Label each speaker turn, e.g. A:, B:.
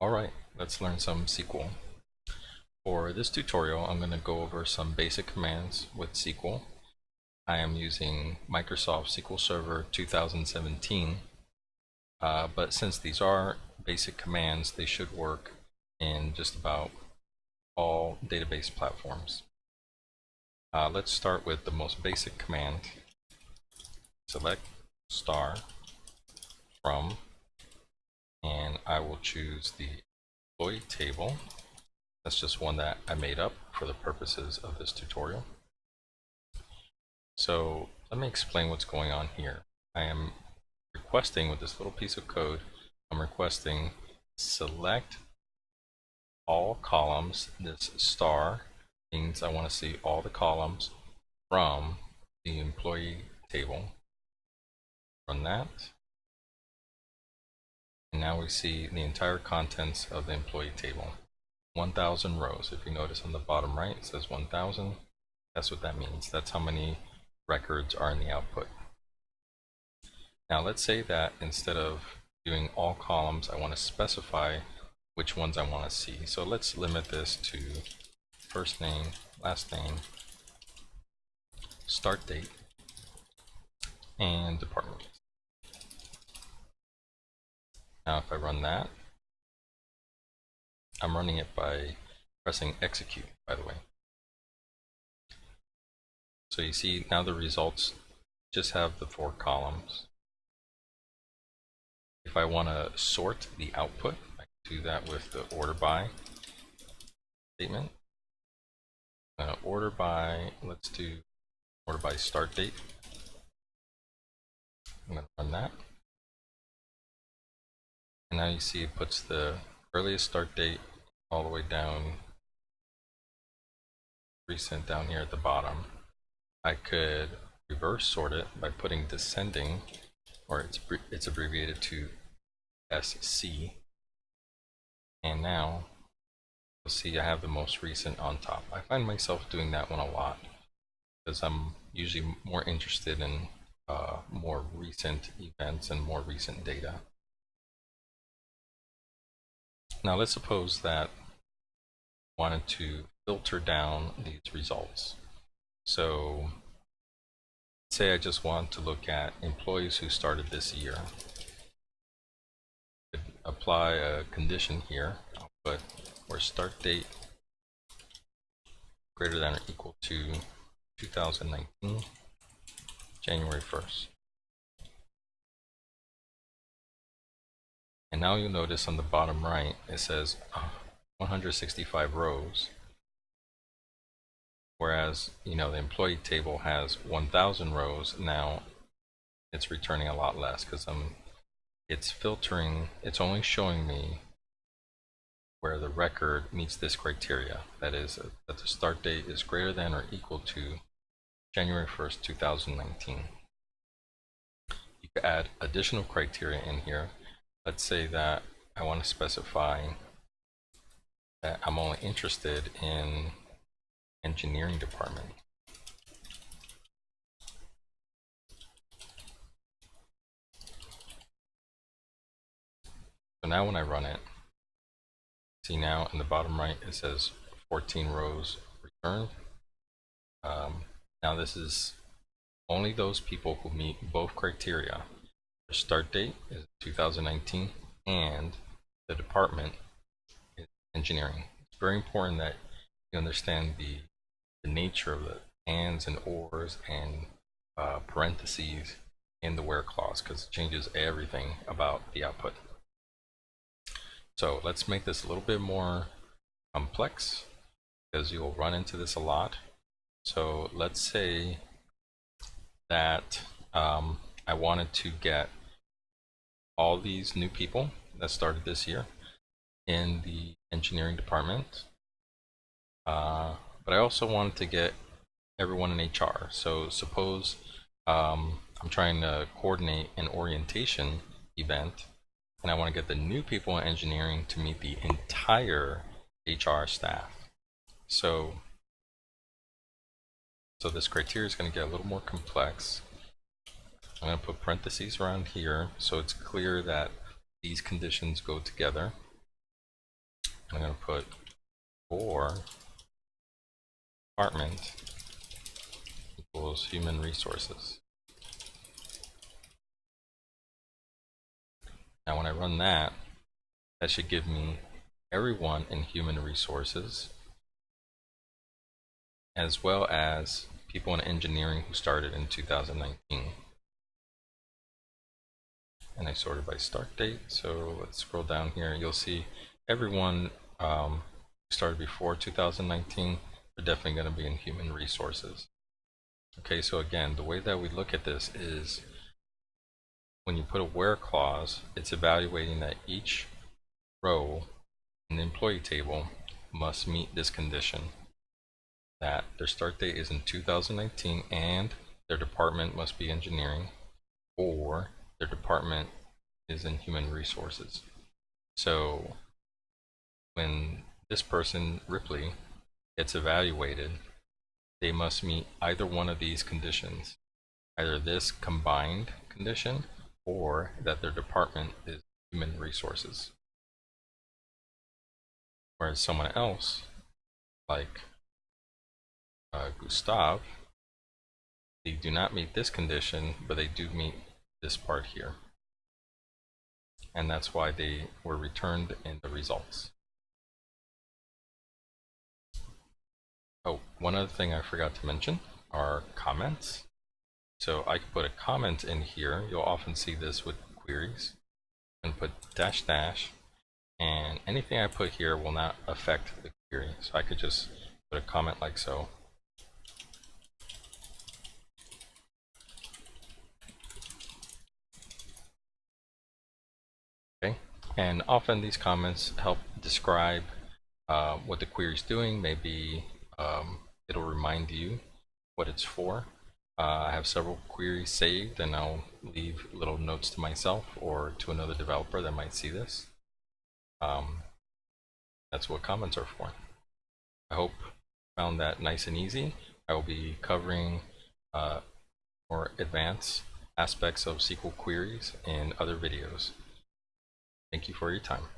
A: Alright, let's learn some SQL. For this tutorial, I'm going to go over some basic commands with SQL. I am using Microsoft SQL Server 2017, but since these are basic commands, they should work in just about all database platforms. Let's start with the most basic command. Select star from, and I will choose the employee table. That's just one that I made up for the purposes of this tutorial. So let me explain what's going on here. I am requesting with this little piece of code, I'm requesting select all columns. This star means I want to see all the columns from the employee table. Run that. And now we see the entire contents of the employee table. 1,000 rows. If you notice on the bottom right, it says 1,000. That's what that means. That's how many records are in the output. Now let's say that instead of doing all columns, I want to specify which ones I want to see. So let's limit this to first name, last name, start date, and department. Now if I run that, I'm running it by pressing execute, by the way. So you see now the results just have the 4 columns. If I want to sort the output, I can do that with the order by statement. I'm going to order by, let's do order by start date. I'm going to run that. And now you see it puts the earliest start date all the way down, recent down here at the bottom. I could reverse sort it by putting descending, or it's abbreviated to SC. And now you'll see I have the most recent on top. I find myself doing that one a lot because I'm usually more interested in more recent events and more recent data. Now let's suppose that I wanted to filter down these results. So say I just want to look at employees who started this year. I could apply a condition here. I'll put where start date greater than or equal to 2019, January 1st. And now you'll notice on the bottom right, it says 165 rows. Whereas, you know, the employee table has 1,000 rows. Now it's returning a lot less because it's filtering, it's only showing me where the record meets this criteria. That is, that the start date is greater than or equal to January 1st, 2019. You could add additional criteria in here. Let's say that I want to specify that I'm only interested in engineering department. So now when I run it, see now in the bottom right it says 14 rows returned. Now this is only those people who meet both criteria. The start date is 2019 and the department is engineering. It's very important that you understand the nature of the ands and ors and parentheses in the where clause because it changes everything about the output. So let's make this a little bit more complex because you'll run into this a lot. So let's say that I wanted to get all these new people that started this year in the engineering department, but I also wanted to get everyone in HR. So suppose I'm trying to coordinate an orientation event and I want to get the new people in engineering to meet the entire HR staff. So this criteria is going to get a little more complex. I'm going to put parentheses around here so it's clear that these conditions go together. I'm going to put for department equals human resources. Now when I run that, that should give me everyone in human resources, as well as people in engineering who started in 2019. And I sorted by start date, so let's scroll down here. You'll see everyone who started before 2019 are definitely going to be in human resources. Okay, so again, the way that we look at this is when you put a where clause, it's evaluating that each row in the employee table must meet this condition, that their start date is in 2019 and their department must be engineering, or their department is in human resources. So when this person, Ripley, gets evaluated, they must meet either one of these conditions, either this combined condition or that their department is human resources. Whereas someone else, like Gustav, they do not meet this condition, but they do meet this part here. And that's why they were returned in the results. Oh, one other thing I forgot to mention are comments. So I could put a comment in here. You'll often see this with queries. And put dash dash, and anything I put here will not affect the query. So I could just put a comment like so. Okay, and often these comments help describe what the query is doing. Maybe it'll remind you what it's for. I have several queries saved, and I'll leave little notes to myself or to another developer that might see this. That's what comments are for. I hope you found that nice and easy. I will be covering more advanced aspects of SQL queries in other videos. Thank you for your time.